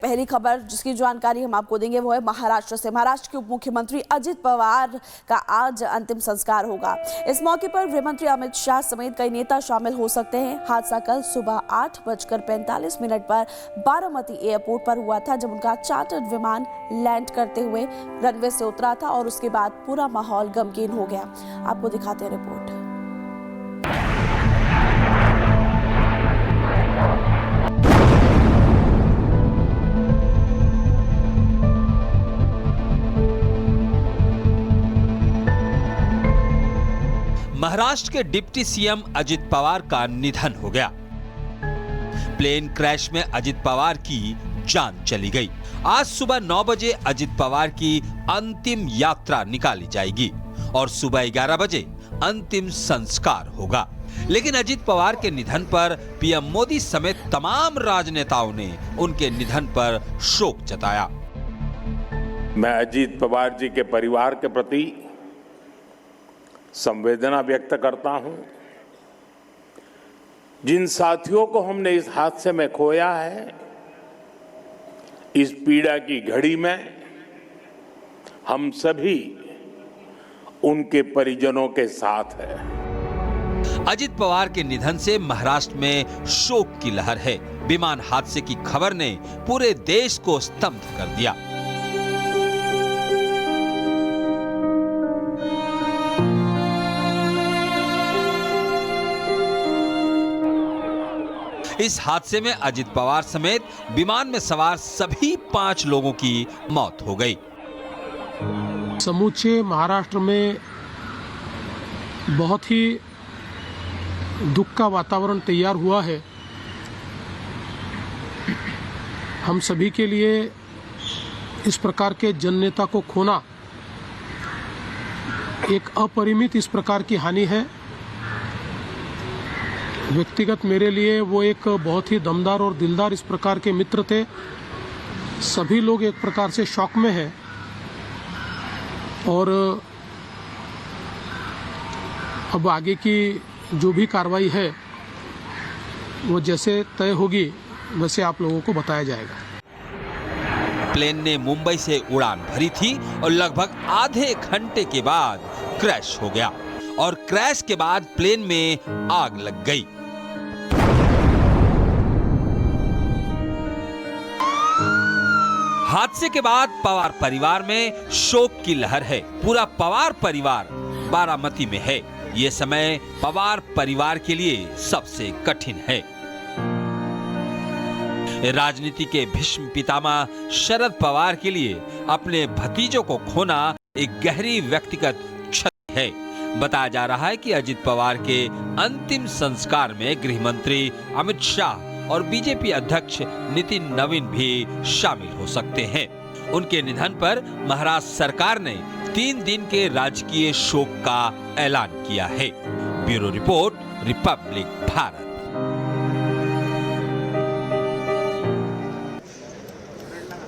पहली खबर जिसकी जानकारी हम आपको देंगे वो है महाराष्ट्र से। महाराष्ट्र के उप मुख्यमंत्री अजित पवार का आज अंतिम संस्कार होगा। इस मौके पर गृह मंत्री अमित शाह समेत कई नेता शामिल हो सकते हैं। हादसा कल सुबह 8:45 पर बारामती एयरपोर्ट पर हुआ था, जब उनका चार्टर्ड विमान लैंड करते हुए रनवे से उतरा था और उसके बाद पूरा माहौल गमगीन हो गया। आपको दिखाते हैं रिपोर्ट। महाराष्ट्र के डिप्टी सीएम अजित पवार का निधन हो गया। प्लेन क्रैश में अजित पवार की जान चली गई। आज सुबह 9 बजे अजित पवार की अंतिम यात्रा निकाली जाएगी और सुबह 11 बजे अंतिम संस्कार होगा। लेकिन अजित पवार के निधन पर पीएम मोदी समेत तमाम राजनेताओं ने उनके निधन पर शोक जताया। मैं अजित पवार जी के परिवार के प्रति संवेदना व्यक्त करता हूं। जिन साथियों को हमने इस हादसे में खोया है, इस पीड़ा की घड़ी में हम सभी उनके परिजनों के साथ हैं। अजित पवार के निधन से महाराष्ट्र में शोक की लहर है। विमान हादसे की खबर ने पूरे देश को स्तब्ध कर दिया। इस हादसे में अजित पवार समेत विमान में सवार सभी 5 लोगों की मौत हो गई। समूचे महाराष्ट्र में बहुत ही दुख का वातावरण तैयार हुआ है। हम सभी के लिए इस प्रकार के जननेता को खोना एक अपरिमित इस प्रकार की हानि है। व्यक्तिगत मेरे लिए वो एक बहुत ही दमदार और दिलदार इस प्रकार के मित्र थे। सभी लोग एक प्रकार से शॉक में हैं और अब आगे की जो भी कार्रवाई है वो जैसे तय होगी वैसे आप लोगों को बताया जाएगा। प्लेन ने मुंबई से उड़ान भरी थी और लगभग आधे घंटे के बाद क्रैश हो गया और क्रैश के बाद प्लेन में आग लग गई। हादसे के बाद पवार परिवार में शोक की लहर है। पूरा पवार परिवार बारामती में है। ये समय पवार परिवार के लिए सबसे कठिन है। राजनीति के भीष्म पितामह शरद पवार के लिए अपने भतीजों को खोना एक गहरी व्यक्तिगत क्षति है। बताया जा रहा है कि अजित पवार के अंतिम संस्कार में गृह मंत्री अमित शाह और बीजेपी अध्यक्ष नितिन नवीन भी शामिल हो सकते हैं। उनके निधन पर महाराष्ट्र सरकार ने 3 दिन के राजकीय शोक का ऐलान किया है। Bureau report, Republic Bharat.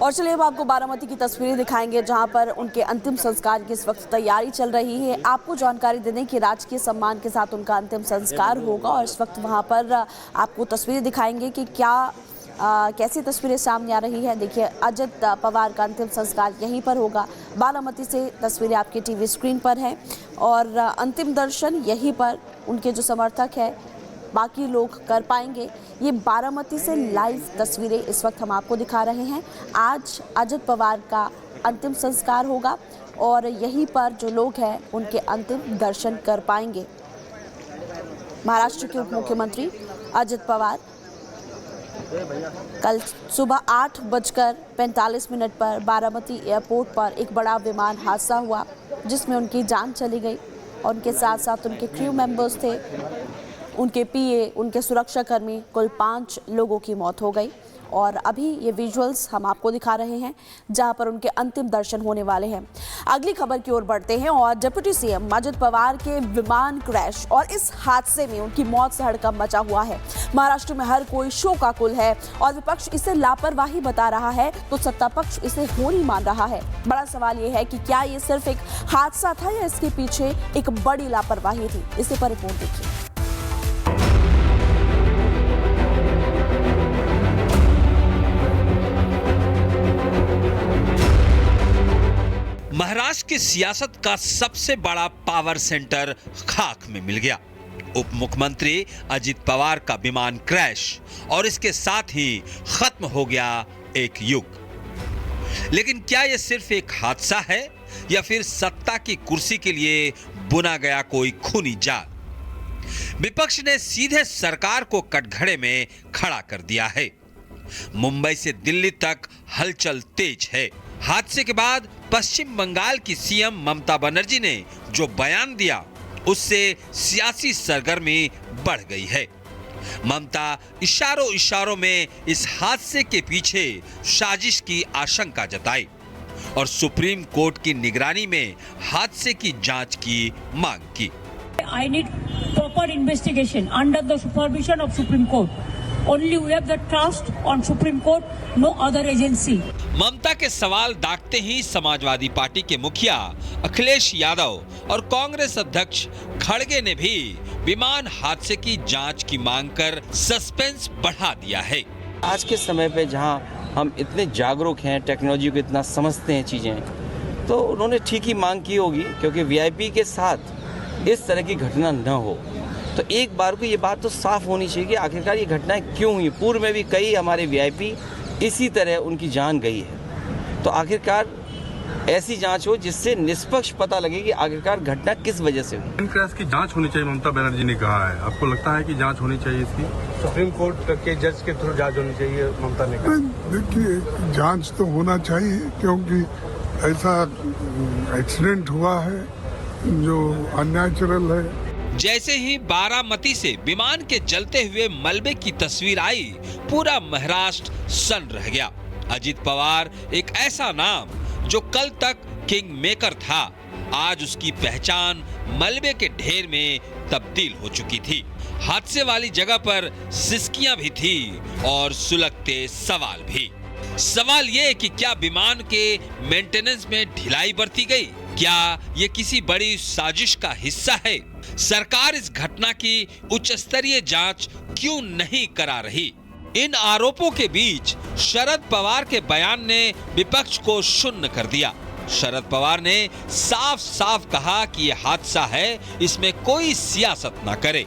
और चलिए अब आपको बारामती की तस्वीरें दिखाएंगे, जहां पर उनके अंतिम संस्कार की इस वक्त तैयारी चल रही है। आपको जानकारी दे दें कि राजकीय सम्मान के साथ उनका अंतिम संस्कार होगा और इस वक्त वहां पर आपको तस्वीरें दिखाएंगे कि कैसी तस्वीरें सामने आ रही है। देखिए, अजित पवार का अंतिम संस्कार यहीं पर होगा। बारामती से तस्वीरें आपके टीवी स्क्रीन पर हैं और अंतिम दर्शन यहीं पर उनके जो समर्थक है बाकी लोग कर पाएंगे। ये बारामती से लाइव तस्वीरें इस वक्त हम आपको दिखा रहे हैं। आज अजित पवार का अंतिम संस्कार होगा और यहीं पर जो लोग हैं उनके अंतिम दर्शन कर पाएंगे। महाराष्ट्र के उप मुख्यमंत्री अजित पवार कल सुबह 8:45 पर बारामती एयरपोर्ट पर एक बड़ा विमान हादसा हुआ, जिसमें उनकी जान चली गई और उनके साथ साथ उनके क्रू मेंबर्स थे, उनके पीए, उनके सुरक्षाकर्मी, कुल 5 लोगों की मौत हो गई। और अभी ये विजुअल्स हम आपको दिखा रहे हैं जहां पर उनके अंतिम दर्शन होने वाले हैं। अगली खबर की ओर बढ़ते हैं और डिप्टी सीएम अजित पवार के विमान क्रैश और इस हादसे में उनकी मौत से हड़कंप मचा हुआ है। महाराष्ट्र में हर कोई शोकाकुल है और विपक्ष इसे लापरवाही बता रहा है तो सत्ता पक्ष इसे होनी मान रहा है। बड़ा सवाल ये है कि क्या ये सिर्फ एक हादसा था या इसके पीछे एक बड़ी लापरवाही थी। इसी पर रिपोर्ट देखिए। महाराष्ट्र की सियासत का सबसे बड़ा पावर सेंटर खाक में मिल गया। उप मुख्यमंत्री अजित पवार का विमान क्रैश और इसके साथ ही खत्म हो गया एक युग। लेकिन क्या यह सिर्फ एक हादसा है या फिर सत्ता की कुर्सी के लिए बुना गया कोई खूनी जाल? विपक्ष ने सीधे सरकार को कटघरे में खड़ा कर दिया है। मुंबई से दिल्ली तक हलचल तेज है। हादसे के बाद पश्चिम बंगाल की सीएम ममता बनर्जी ने जो बयान दिया उससे सियासी सरगर्मी बढ़ गई है। ममता इशारों इशारों में इस हादसे के पीछे साजिश की आशंका जताई और सुप्रीम कोर्ट की निगरानी में हादसे की जांच की मांग की। I need proper investigation under the supervision of Supreme Court. Only we have the trust on Supreme Court, no other agency. ममता के सवाल दागते ही समाजवादी पार्टी के मुखिया अखिलेश यादव और कांग्रेस अध्यक्ष खड़गे ने भी विमान हादसे की जांच की मांग कर सस्पेंस बढ़ा दिया है। आज के समय पे जहां हम इतने जागरूक हैं, टेक्नोलॉजी को इतना समझते हैं चीजें, तो उन्होंने ठीक ही मांग की होगी, क्योंकि वीआईपी के साथ इस तरह की घटना न हो। तो एक बार को ये बात तो साफ होनी चाहिए कि आखिरकार ये घटनाएं क्यों हुई। पूर्व में भी कई हमारे वीआईपी इसी तरह उनकी जान गई है। तो आखिरकार ऐसी जांच हो जिससे निष्पक्ष पता लगे कि आखिरकार घटना किस वजह से हुई। क्रैश की जांच होनी चाहिए, ममता बनर्जी ने कहा है। आपको लगता है कि जांच होनी चाहिए इसकी? सुप्रीम कोर्ट के जज के थ्रू जांच होनी चाहिए, ममता ने कहा। देखिए, जांच तो होना चाहिए, क्योंकि ऐसा एक्सीडेंट हुआ है जो अननेचुरल है। जैसे ही बारामती से विमान के जलते हुए मलबे की तस्वीर आई, पूरा महाराष्ट्र सन रह गया। अजित पवार एक ऐसा नाम जो कल तक किंग मेकर था, आज उसकी पहचान मलबे के ढेर में तब्दील हो चुकी थी। हादसे वाली जगह पर सिसकियां भी थी और सुलगते सवाल भी। सवाल ये कि क्या विमान के मेंटेनेंस में ढिलाई बरती गई? क्या ये किसी बड़ी साजिश का हिस्सा है? सरकार इस घटना की उच्च स्तरीय जांच क्यों नहीं करा रही? इन आरोपों के बीच शरद पवार के बयान ने विपक्ष को शून्य कर दिया। शरद पवार ने साफ साफ कहा कि यह हादसा है, इसमें कोई सियासत ना करे।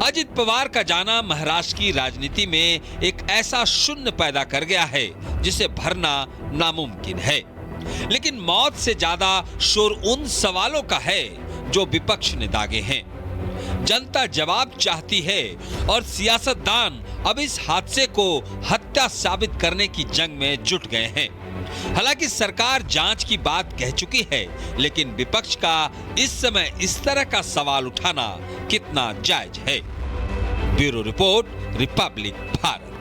अजित पवार का जाना महाराष्ट्र की राजनीति में एक ऐसा शून्य पैदा कर गया है जिसे भरना नामुमकिन है। लेकिन मौत से ज्यादा शोर उन सवालों का है जो विपक्ष ने दागे हैं। जनता जवाब चाहती है और सियासतदान अब इस हादसे को हत्या साबित करने की जंग में जुट गए हैं। हालांकि सरकार जांच की बात कह चुकी है, लेकिन विपक्ष का इस समय इस तरह का सवाल उठाना कितना जायज है? Bureau report, Republic Bharat.